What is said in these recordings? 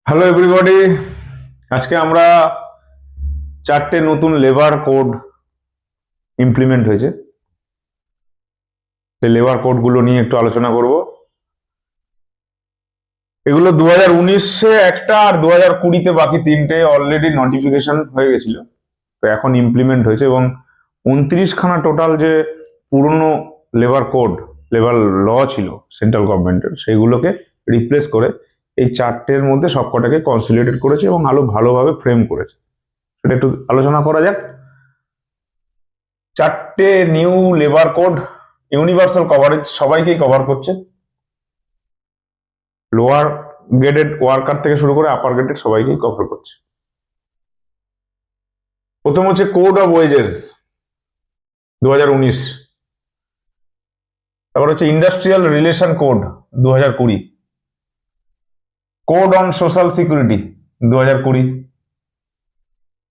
Hello everybody, আজকে আমরা চারটে নতুন লেবার কোড ইমপ্লিমেন্ট হয়েছে, সেই লেবার কোডগুলো নিয়ে একটু আলোচনা করব। এগুলো 2019-এ একটা আর 2020-তে বাকি তিনটে অলরেডি নোটিফিকেশন হয়ে গেছিল, তো এখন ইমপ্লিমেন্ট হয়েছে এবং 29খানা টোটাল যে পুরনো লেবার কোড, লেবার ল ছিল সেন্ট্রাল গভর্নমেন্টের, সেইগুলোকে রিপ্লেস করে এই চারটের মধ্যে সবকটাকে কনসলিডেট করেছে এবং আরো ভালোভাবে ফ্রেম করেছে। সেটা একটু আলোচনা করা যাক। চারটে new labour code universal coverage, সবাইকেই কভার করছে, লোয়ার গ্রেডেড ওয়ার্কার থেকে শুরু করে আপার গ্রেডেড সবাইকেই কভার করছে। প্রথম হচ্ছে কোড অফ ওয়েজেস 2019, তারপর হচ্ছে industrial relation code 2020, code on social security 2020,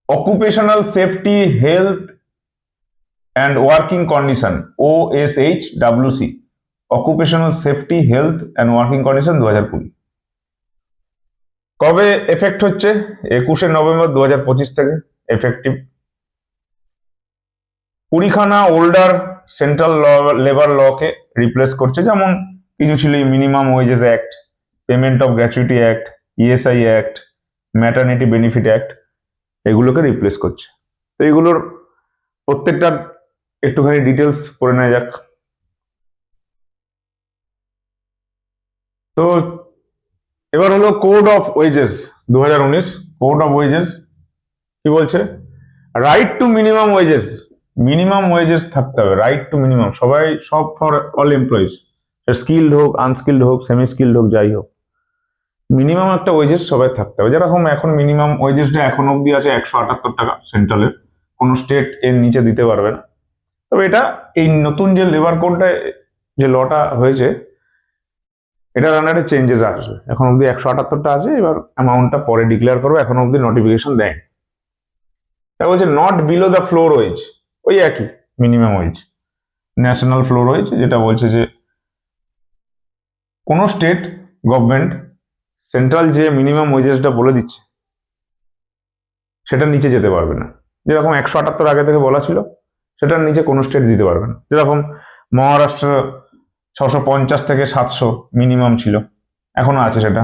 occupational safety health and working condition OSHWC, occupational safety health and working condition 2020। কবে এফেক্ট হচ্ছে? 21শে নভেম্বর 2025 থেকে এফেক্টিভ। 20খানা ওল্ডার সেন্ট্রাল লেবার লকে রিপ্লেস করছে, যেমন কিছু ছিল minimum wages act, payment of gratuity act, ESI act, maternity benefit act, এগুলোকে রিপ্লেস করছে। তো এগুলোর প্রত্যেকটা একটুখানি ডিটেলস করে নেওয়া যাক। তো এবার হলো code of wages 2019। Code of wages কি বলছে? Right to minimum wages, minimum wages থাকতে হবে, রাইট টু মিনিমাম, সবাই, সব ফর অল এমপ্লয়িজ, স্কিল্ড হোক, আনস্কিল্ড হোক, সেমি স্কিল্ড হোক, যাই হোক, মিনিমাম একটা ওয়েজেস সবাই থাকতে হবে। যেরকম এখন মিনিমাম ওয়েজেসটা এখন অব্দি আছে 178 টাকা সেন্ট্রালের, কোনো স্টেট এর নিচে দিতে পারবে না। তবে এটা এই নতুন যে লেবার কোডটা, যে লটা হয়েছে, এটার আন্ডারে চেঞ্জেস আসবে। এখন অব্দি 178টা আছে, এবার অ্যামাউন্টটা পরে ডিক্লেয়ার করবে, এখন অব্দি নোটিফিকেশন দেয়। তা বলছে not below the floor wage, ওই একই minimum wage, national floor wage, যেটা বলছে যে কোনো স্টেট গভর্নমেন্ট সেন্ট্রাল যে মিনিমাম ওয়েজেসটা বলে দিচ্ছে সেটার নিচে যেতে পারবে না। যেরকম 178 আগে থেকে বলা ছিল, সেটার নিচে কোনো স্টেট দিতে পারবে না। যেরকম মহারাষ্ট্র 650 থেকে 700 মিনিমাম ছিল, এখনো আছে সেটা।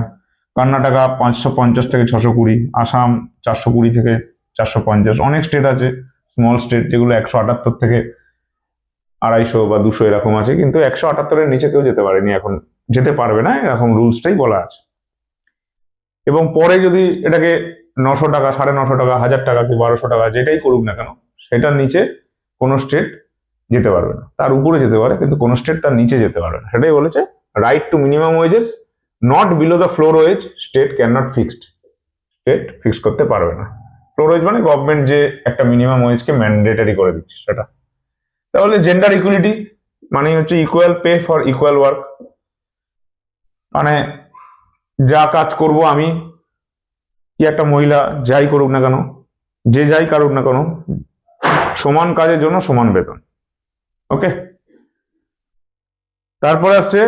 কর্ণাটকা 550 থেকে 620, আসাম 420 থেকে 450, অনেক স্টেট আছে স্মল স্টেট যেগুলো 178 থেকে 250 বা 200 এরকম আছে, কিন্তু 178-এর নিচে কেউ যেতে পারেনি, এখন যেতে পারবে না, এরকম রুলসটাই বলা আছে। এবং পরে যদি এটাকে 900 টাকা, 950 টাকা, 1000 টাকা কি 1200 টাকা যেটাই করুক না কেন, সেটার নিচে কোনো স্টেট যেতে পারবে না। তার উপরে যেতে পারে, কিন্তু কোনো স্টেট তার নিচে যেতে পারবে না। সেটাই বলেছে, right to minimum wages not below the floor wage, state can not fixed, state fix করতে পারবে না। ফ্লোর ওয়েজ মানে গভর্নমেন্ট যে একটা মিনিমাম ওয়েজকে ম্যান্ডেটারি করে দিচ্ছে সেটা। তাহলে জেন্ডার ইকুয়ালিটি মানে হচ্ছে equal pay for equal work, মানে যা কাজ করব আমি, কি একটা মহিলা যাই করুক না কেন, যে যাই করুক না কেন, সমান কাজের জন্য সমান বেতন। ওকে, তারপরে আসছে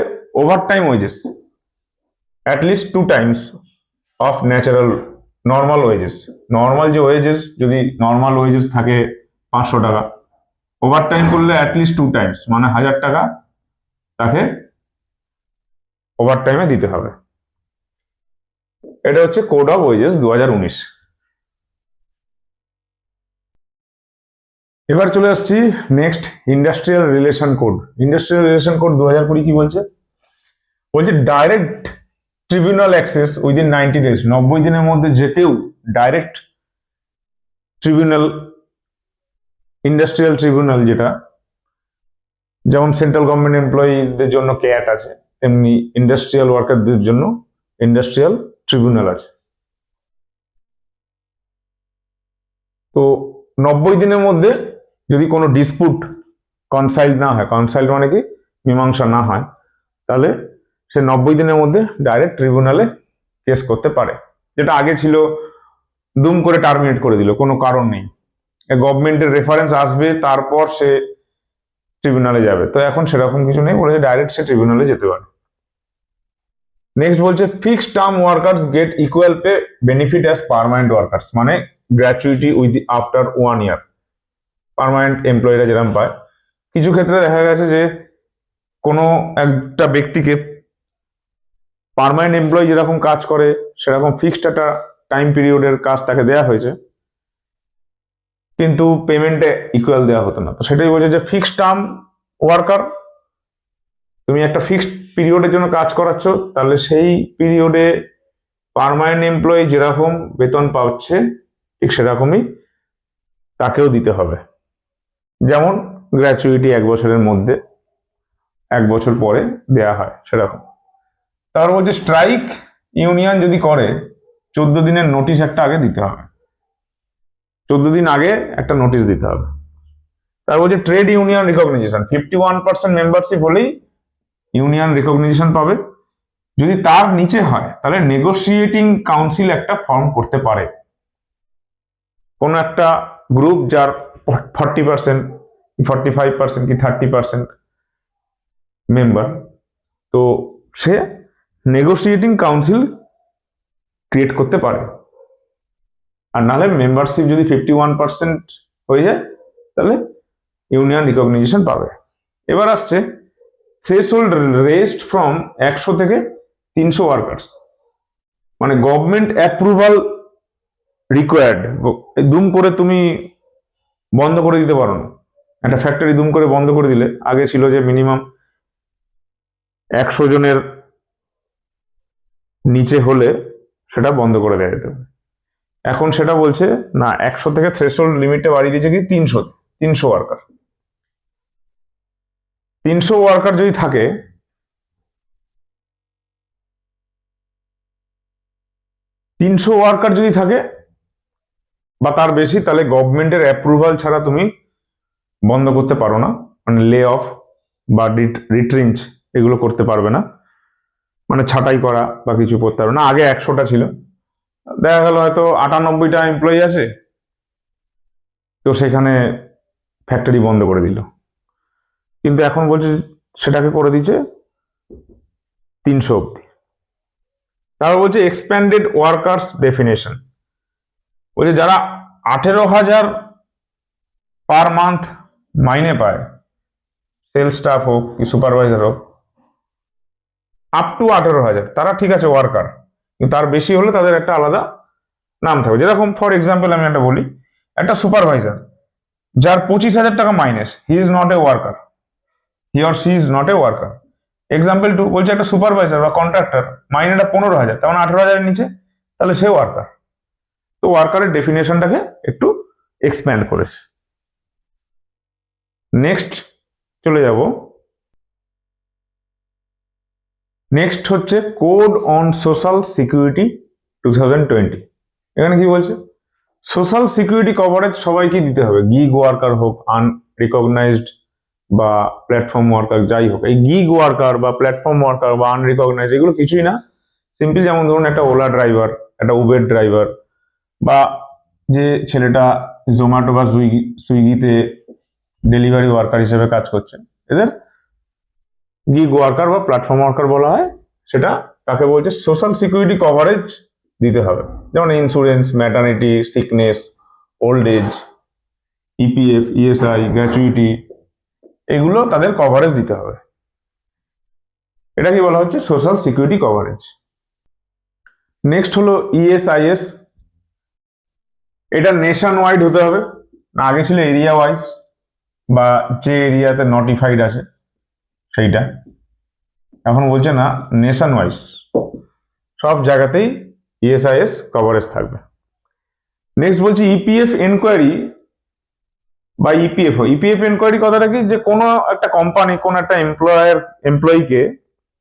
overtime wages, at least 2 times of natural normal wages. Normal যে ওয়েজেস, যদি নর্মাল ওয়েজেস থাকে 500 টাকা, ওভারটাইম করলে অ্যাটলিস্ট 2 টাইমস মানে 1000 টাকা তাকে ওভারটাইমে দিতে হবে। এটা হচ্ছে কোড অফ ওয়েজেস 2019। এবার চলে আসছি next, industrial relation code. Industrial relation code 2020 কি বলছে? বলছে direct tribunal access within 90 days, 90 দিনের মধ্যে যে কেউ ডাইরেক্ট ট্রিবিউনাল, ইন্ডাস্ট্রিয়াল ট্রিবিউনাল যেটা, যেমন সেন্ট্রাল গভর্নমেন্ট এমপ্লয়িদের জন্য ক্যাট আছে, তেমনি ইন্ডাস্ট্রিয়াল ওয়ার্কারদের জন্য ইন্ডাস্ট্রিয়াল ট্রিবিউনাল আছে। তো 90 দিনের মধ্যে যদি কোনো ডিসপুট কনসাইল না হয়, কনসাইল মানে কি মীমাংসা না হয়, তাহলে সে 90 দিনের মধ্যে ডাইরেক্ট ট্রিবিউনালে কেস করতে পারে। যেটা আগে ছিল দুম করে টার্মিনেট করে দিল, কোনো কারণ নেই, গভর্নমেন্টের রেফারেন্স আসবে তারপর সে ট্রিবিউনালে যাবে। তো এখন সেরকম কিছু নেই, বলে ডাইরেক্ট সে ট্রিবিউনালে যেতে পারে। নেক্সট বলছে fixed term workers get equal pay benefit as permanent workers, মানে gratuity with after 1 year permanent এমপ্লয়িরা যেরকম পায়। কিছু ক্ষেত্রে দেখা গেছে যে কোনো একটা ব্যক্তিকে পার্মানেন্ট এমপ্লয়ি যেরকম কাজ করে সেরকম ফিক্সড একটা টাইম পিরিয়ডের কাজ তাকে দেওয়া হয়েছে, কিন্তু পেমেন্টে ইকুয়াল দেওয়া হতো না। তো সেটাই বলছে যে ফিক্সড টার্ম ওয়ার্কার, তুমি একটা ফিক্সড পিরিয়ডের জন্য কাজ করাচ্ছ, তাহলে সেই পিরিয়ডে পার্মানেন্ট এমপ্লয়ি যেরকম বেতন পাচ্ছে ঠিক সেরকমই তাকেও দিতে হবে। যেমন গ্র্যাচুইটি 1 বছরের মধ্যে 1 বছর পরে দেয়া হয় সেরকম। তারপর বলছে স্ট্রাইক ইউনিয়ন যদি করে 14 দিনের নোটিশ একটা আগে দিতে হবে, 14 দিন আগে একটা নোটিশ দিতে হবে। তারপর বলছে ট্রেড ইউনিয়ন রিকগনাইজেশন, 51% মেম্বারশিপ হলেই ইউনিয়ন রিকগনাইজেশন পাবে। যদি তার নিচে হয় তাহলে নেগোসিয়েটিং কাউন্সিল একটা ফর্ম করতে পারে। কোন একটা গ্রুপ যার 40%, 45% কি 30% মেম্বার, তো সে নেগোসিয়েটিং কাউন্সিল ক্রিয়েট করতে পারে। আর নাহলে মেম্বারশিপ যদি 51% হয়ে যায় তাহলে ইউনিয়ন রিকগনাইজেশন পাবে। এবার আসছে থ্রেশহোল্ড রেজড ফ্রম 100 থেকে 300 ওয়ার্কার্স, মানে গভর্নমেন্ট অ্যাপ্রুভাল রিকোয়ার্ড। দুম করে তুমি বন্ধ করে দিতে পারো না, একটা ফ্যাক্টরি দুম করে বন্ধ করে দিলে, আগে ছিল যে মিনিমাম 100 জনের নিচে হলে সেটা বন্ধ করে দেওয়া যেত, এখন সেটা বলছে না, 100 থেকে থ্রেশহোল্ড লিমিটে বাড়িয়ে দিয়েছে কি 300 ওয়ার্কার। 300 ওয়ার্কার যদি থাকে, 300 ওয়ার্কার যদি থাকে বা তার বেশি, তাহলে গভর্নমেন্টের অ্যাপ্রুভাল ছাড়া তুমি বন্ধ করতে পারো না, মানে লে অফ বা রিট্রেঞ্চ এগুলো করতে পারবে না, মানে ছাঁটাই করা বা কিছু করতে পারবে না। আগে 100টা ছিল, দেখা গেল হয়তো 98টা এমপ্লয়ি আছে, তো সেখানে ফ্যাক্টরি বন্ধ করে দিল, কিন্তু এখন বলছে সেটাকে করে দিচ্ছে 300 অব্দি। তারপর বলছে এক্সপ্যান্ডেড ওয়ার্কার্স ডেফিনেশন, বলছে যারা 18,000 পার মান্থ মাইনে পায়, সেলস স্টাফ হোক কি সুপারভাইজার হোক, আপ টু 18,000 তারা ঠিক আছে ওয়ার্কার, কিন্তু তার বেশি হলে তাদের একটা আলাদা নাম থাকবে। যেরকম ফর এক্সাম্পল আমি একটা বলি, একটা সুপারভাইজার যার 25,000 টাকা মাইনেস, he is not a worker, he or she is not a worker. Example 2 বলছে একটা সুপারভাইজার বা কন্ট্রাক্টর মাইনেটা 15,000, তেমন 18,000 নিচে, তাহলে সে ওয়ার্কার। তো ওয়ার্কারের ডেফিনেশনটাকে একটু এক্সপ্যান্ড করেছে। নেক্সট চলে যাব, নেক্সট হচ্ছে কোড অন সোশ্যাল সিকিউরিটি 2020। এখানে কি বলছে, সোশ্যাল সিকিউরিটি কভারেজ সবাইকে দিতে হবে, গিগ ওয়ার্কার হোক, আনরিকগনাইজড বা প্ল্যাটফর্ম ওয়ার্কার যাই হোক। এই গিগ ওয়ার্কার বা প্ল্যাটফর্ম ওয়ার্কার বা আনরিকগনাইজড এগুলো কিছুই না, সিম্পল যেমন ধরুন একটা ওলা ড্রাইভার, একটা উবের ড্রাইভার, বা যে ছেলেটা জোম্যাটো বা সুইগিতে ডেলিভারি ওয়ার্কার হিসেবে কাজ করছে, এদের গিগ ওয়ার্কার বা প্ল্যাটফর্ম ওয়ার্কার বলা হয়। সেটা তাকে বলছে সোশ্যাল সিকিউরিটি কভারেজ দিতে হবে, যেমন insurance, maternity, sickness, old age, EPF, ESI, gratuity, এগুলো তাদের কভারেজ দিতে হবে। এটা কি বলা হচ্ছে সোশ্যাল সিকিউরিটি কভারেজ। নেক্সট হলো ইএসআইএস, এটা নেশন ওয়াইড হতে হবে, আগে ছিল এরিয়া ওয়াইজ বা যে এরিয়াতে নোটিফাইড আছে সেইটা, এখন বলছে না নেশন ওয়াইজ সব জায়গাতেই ইএসআইএস কভারেজ থাকবে। নেক্সট বলছি ইপিএফ এনকোয়ারি বা ইপিএফও। ইপিএফ এনকোয়ারি কথাটা কি, যে কোনো একটা কোম্পানি কোন একটা এমপ্লয়িকে,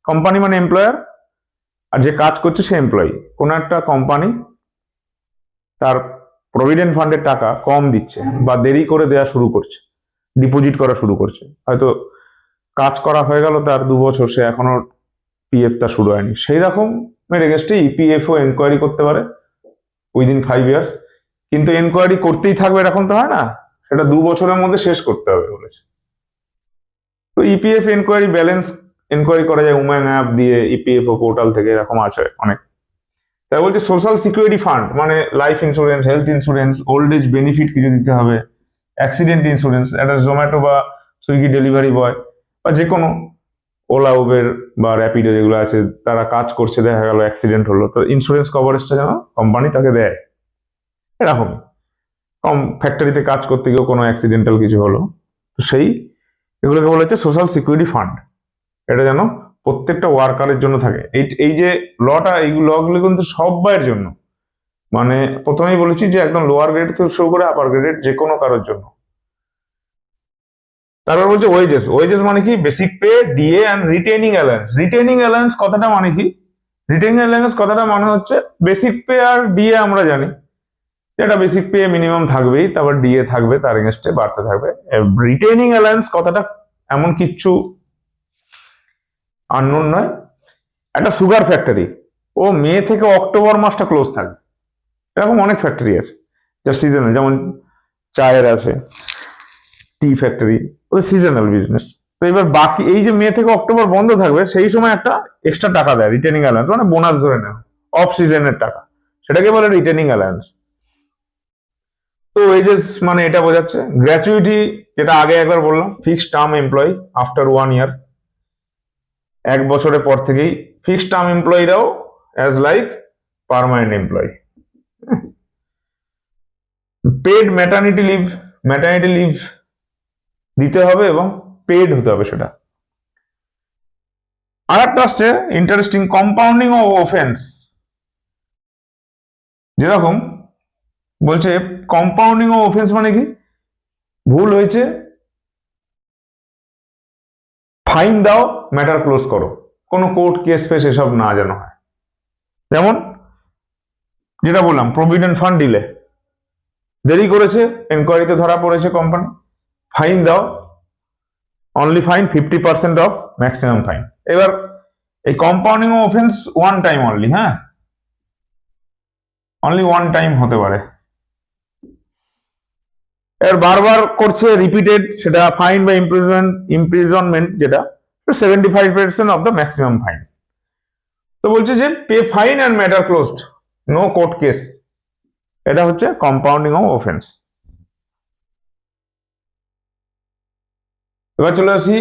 কোম্পানি মানে এমপ্লয়ার আর যে কাজ করছে সে এমপ্লয়ি, কোন একটা কোম্পানি তার প্রভিডেন্ট ফান্ডের টাকা কম দিচ্ছে বা দেরি করে দেওয়া শুরু করছে, ডিপোজিট করা শুরু করছে, হয়তো কাজ করা হয়ে গেল তার 2 বছর, সে এখনো পিএফটা শুরু হয়নি, সেই রকম এগেনস্টে ইপিএফও এনকোয়ারি করতে পারে উইদিন 5 ইয়ার্স। কিন্তু এনকোয়ারি করতেই থাকবে এরকম তো হয় না, সেটা 2 বছরের মধ্যে শেষ করতে হবে বলেছে। তো ইপিএফ এনকোয়ারি ব্যালেন্স এনকোয়ারি করা যায় উম্যান অ্যাপ দিয়ে, ইপিএফও পোর্টাল থেকে, এরকম আছে অনেক। তাই বলছে সোশ্যাল সিকিউরিটি ফান্ড মানে life insurance, health insurance, old age benefit কিছু দিতে হবে, অ্যাক্সিডেন্ট ইন্স্যুরেন্স, একটা জোম্যাটো বা সুইগি ডেলিভারি বয় বা যে কোনো ওলা উবের বা র্যাপিডো যেগুলো আছে, তারা কাজ করছে, দেখা গেল অ্যাক্সিডেন্ট হলো, তো ইন্স্যুরেন্স কভারেজটা যেন কোম্পানি তাকে দেয়। এরকমই ফ্যাক্টরিতে কাজ করতে গিয়েও কোনো অ্যাক্সিডেন্টাল কিছু হলো, তো সেই এগুলোকে বলা হচ্ছে সোশ্যাল সিকিউরিটি ফান্ড। এটা যেন প্রত্যেকটা ওয়ার্কারের জন্য থাকে। এই যে লটা, এই লগুলো কিন্তু সবার জন্য, মানে প্রথমেই বলেছি যে একদম লোয়ার গ্রেড থেকে শুরু করে আপার গ্রেডের যে কোনো কারোর জন্য। তারপর বলছে ওয়েজেস। ওয়েজেস মানে কি? Basic pay, DA and retaining alliance. Retaining alliance কথাটা মানে কি? রিটেনিং অ্যালায়েন্স কথাটা মানে হচ্ছে বেসিক পে আর ডিএ আমরা জানি, যেটা বেসিক পে মিনিমাম থাকবেই, তারপর ডিএ থাকবে, তার এগেনস্টে বাড়তে থাকবে। রিটেনিং অ্যালায়েন্স কথাটা এমন কিচ্ছু আননোন নয়। একটা সুগার ফ্যাক্টরি, ও মে থেকে অক্টোবর মাসটা ক্লোজ থাকবে, এরকম অনেক ফ্যাক্টরি আছে যার সিজনাল, যেমন চায়ের আছে, টি ফ্যাক্টরি, ওদের সিজনাল বিজনেস। তো এবার বাকি এই যে মে থেকে অক্টোবর বন্ধ থাকবে, সেই সময় একটা এক্সট্রা টাকা দেয় রিটেনিং অ্যালায়েন্স, মানে বোনাস ধরে নেয়, অফ সিজনের টাকা, সেটাকে বলে রিটেনিং অ্যালায়েন্স। তো ওয়েজেস মানে এটা বোঝাচ্ছে। গ্র্যাচুইটি, যেটা আগে একবার বললাম, fixed term employee after 1 year, 1 বছরের পর থেকেই ফিক্সড টার্ম এমপ্লয়িরাও as like permanent employee. Paid maternity leave, maternity leave দিতে হবে এবং পেড হতে হবে সেটা। আর একটা আসছে ইন্টারেস্টিং, কম্পাউন্ডিং অফ অফেন্স। যেরকম বলছে কম্পাউন্ডিং অফ অফেন্স মানে কি? ভুল হয়েছে, ফাইন দাও, ম্যাটার ক্লোজ করো, কোনো কোর্ট কেস ফেস এসব না যেন হয়। যেমন যেটা বললাম, প্রভিডেন্ট ফান্ড দিলে দেরি করেছে, এনকোয়ারিতে ধরা পড়েছে কোম্পানি, ফাইন দাও, only fine 50% of maximum fine. এবার এই compounding offence one time only, হ্যাঁ, অনলি ওয়ান টাইম হতে পারে। এর বারবার করছে, রিপিটেড, সেটা ফাইন বা ইমপ্রিজনমেন্ট, যেটা 75% অফ দ্য ম্যাক্সিমাম ফাইন। তো বলছে যে pay fine and matter closed, no court case, এটা হচ্ছে কম্পাউন্ডিং অফ অফেন্স। এবার চলে আসি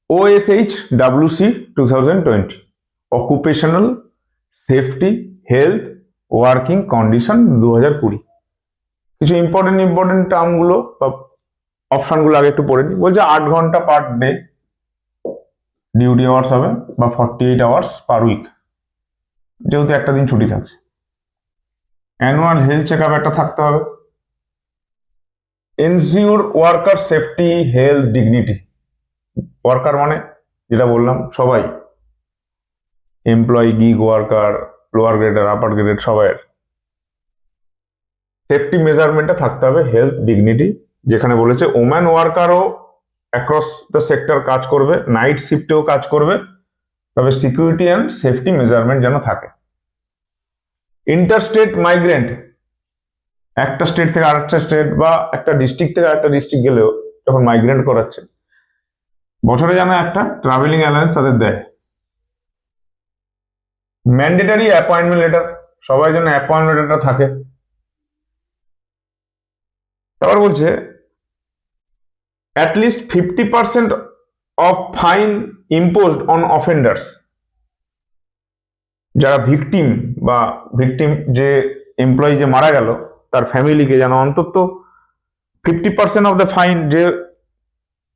OSH WC 2020, occupational safety health working condition 2020। কিছু ইম্পর্টেন্ট টার্মগুলো বা অপশনগুলো আগে একটু পড়ে নিই। বলছে 8 ঘন্টা পার ডে ডিউটি আওয়ার্স হবে, বা 48 আওয়ার্স পার উইক, যেহেতু একটা দিন ছুটি থাকছে। অ্যানুয়াল হেলথ চেক আপ একটা থাকতে হবে। Ensure worker safety health dignity, worker মানে যেটা বললাম সবাই, এমপ্লয়ি, গিগ ওয়ার্কার, লোয়ার গ্রেডের, আপার গ্রেডের, সবাই সেফটি মেজারমেন্টটা থাকতে হবে, হেলথ ডিগনিটি। যেখানে বলেছে ওম্যান ওয়ার্কারও অ্যাক্রস দ্য সেক্টর কাজ করবে, নাইট শিফটেও কাজ করবে, তবে সিকিউরিটি অ্যান্ড সেফটি মেজারমেন্ট যেন থাকে। ইন্টারস্টেট মাইগ্রেন্ট, একটা স্টেট থেকে আরেকটা স্টেট বা একটা ডিস্ট্রিক্ট থেকে আরেকটা ডিস্ট্রিক্ট গেলেও যখন মাইগ্রেন্ট করাচ্ছে, বছরে যেন একটা ট্রাভেলিং অ্যালায়েন্স তাদের দেয়। ম্যান্ডেটারি অ্যাপয়েন্টমেন্ট লেটার, সবাই যেন অ্যাপয়েন্টমেন্ট লেটার থাকে। তারপর বলছে at least 50% of fine imposed on offenders, যারা ভিকটিম বা ভিকটিম যে এমপ্লয়ি যে মারা গেল, তার ফ্যামিলিকে যেন অন্তত 50% অফ দ্য ফাইন, যে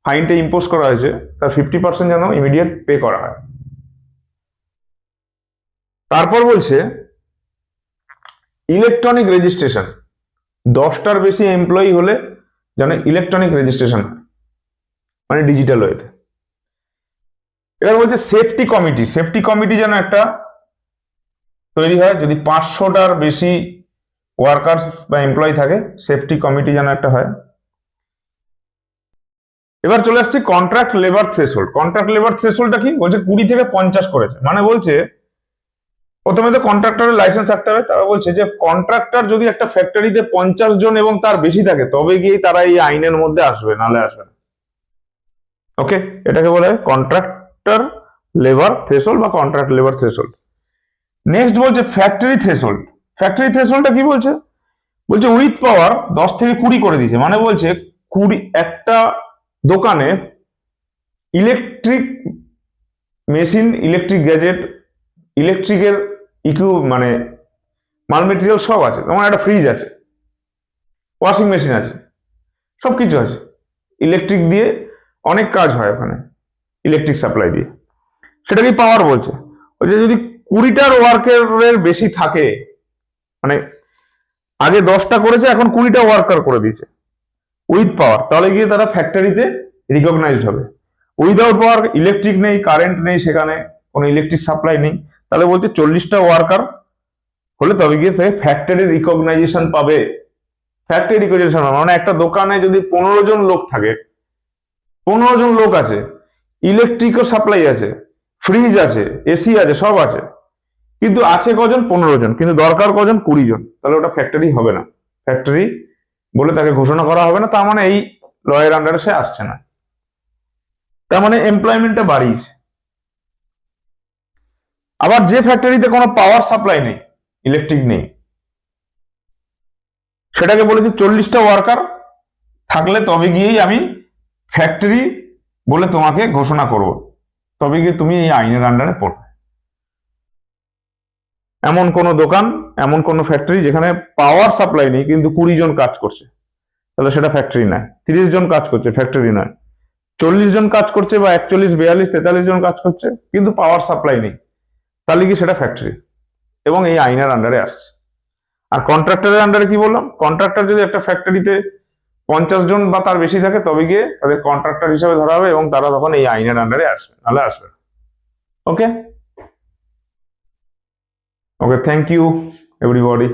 ফাইনটা ইম্পোজ করা হয়েছে তার 50% যেন ইমিডিয়েট পে করা হয়। তারপর বলছে ইলেকট্রনিক রেজিস্ট্রেশন, 10টার বেশি এমপ্লয়ি হলে যেন ইলেকট্রনিক রেজিস্ট্রেশন হয়, মানে ডিজিটাল ওয়েতে। এবার বলছে সেফটি কমিটি, সেফটি কমিটি যেন একটা তৈরি হয়, যদি 500টার বেশি ওয়ার্কার্স বা এমপ্লয়ি থাকে, সেফটি কমিটি যেন একটা হয়। এবার চলে আসছি contract labour threshold. Contract labour থ্রেশহোল্ডটা কি বলছে? 20 থেকে 50 করেছে, মানে বলছে প্রথমে তো কন্ট্রাক্টরের লাইসেন্স থাকতে হবে, তারা বলছে যে কন্ট্রাক্টর যদি একটা ফ্যাক্টরিতে 50 জন এবং তার বেশি থাকে, তবে গিয়ে তারা এই আইনের মধ্যে আসবে, নালে আসবে না। ওকে, এটাকে বলে কন্ট্রাক্ট কন্ট্রাক্টর লেবার থ্রেশহোল্ড বা কন্ট্রাক্ট লেবার থ্রেশহোল্ড। নেক্সট বলছে ফ্যাক্টরি থ্রেশহোল্ড। ফ্যাক্টরি থ্রেশহোল্ডটা কি বলছে? বলছে উইথ পাওয়ার 10 থেকে 20 করে দিয়েছে, মানে বলছে 20 একটা দোকানে ইলেকট্রিক মেশিন, ইলেকট্রিক গ্যাজেট, ইলেকট্রিকের মানে মাল মেটেরিয়াল সব আছে। যেমন একটা ফ্রিজ আছে, ওয়াশিং মেশিন আছে, সবকিছু আছে। ইলেকট্রিক দিয়ে অনেক কাজ হয় ওখানে, ইলেকট্রিক সাপ্লাই দিয়ে। সেটাকে পাওয়ার বলছে। বলছে যদি 20টার ওয়ার্কারের বেশি থাকে, মানে আগে 10টা করেছে, এখন 20টা ওয়ার্কার করে দিয়েছে উইথ পাওয়ার, তাহলে গিয়ে তারা ফ্যাক্টরিতে রিকগনাইজড হবে। উইদাউট পাওয়ার, ইলেকট্রিক নেই, কারেন্ট নেই, সেখানে কোনো ইলেকট্রিক সাপ্লাই নেই, তাহলে বলছে 40টা ওয়ার্কার হলে তবে গিয়ে সে ফ্যাক্টরি রিকগনাইজেশন পাবে। ফ্যাক্টরি রিকগনাইজেশন মানে একটা দোকানে যদি 15 জন লোক থাকে, 15 জন লোক আছে, ইলেকট্রিকও সাপ্লাই আছে, ফ্রিজ আছে, এসি আছে, সব আছে, কিন্তু আছে কজন? 15 জন, কিন্তু দরকার কজন? 20 জন, তাহলে ওটা ফ্যাক্টরি হবে না। ফ্যাক্টরি বলে তাকে ঘোষণা করা হবে না, তার মানে এই লয়ের আন্ডারে সে আসছে না, তার মানে এমপ্লয়মেন্টটা বাড়িয়েছে। আবার যে ফ্যাক্টরিতে কোনো পাওয়ার সাপ্লাই নেই, ইলেকট্রিক নেই, সেটাকে বলেছে 40টা ওয়ার্কার থাকলে তবে গিয়েই আমি ফ্যাক্টরি বলে তোমাকে ঘোষণা করব, তবে গিয়ে তুমি এই আইনের আন্ডারে পড়বে। এমন কোন দোকান, এমন কোন ফ্যাক্টরি যেখানে পাওয়ার সাপ্লাই নেই কিন্তু 20 জন কাজ করছে, তাহলে সেটা ফ্যাক্টরি নয়। 30 জন কাজ করছে, ফ্যাক্টরি নয়। 40 জন কাজ করছে বা 41, 42, 43 জন কাজ করছে কিন্তু পাওয়ার সাপ্লাই নেই, তাহলে কি সেটা ফ্যাক্টরি, এবং এই আইনের আন্ডারে আসছে। আর কন্ট্রাক্টরের আন্ডারে কি বললাম? কন্ট্রাক্টর যদি একটা ফ্যাক্টরিতে 50 জন বা তার বেশি থাকে, তবে গিয়ে তাদের কন্ট্রাক্টর হিসেবে ধরা হবে এবং তারা তখন এই আইনের আন্ডারে আসবে, নাহলে আসবে। ওকে, থ্যাংক ইউ এভরিবডি।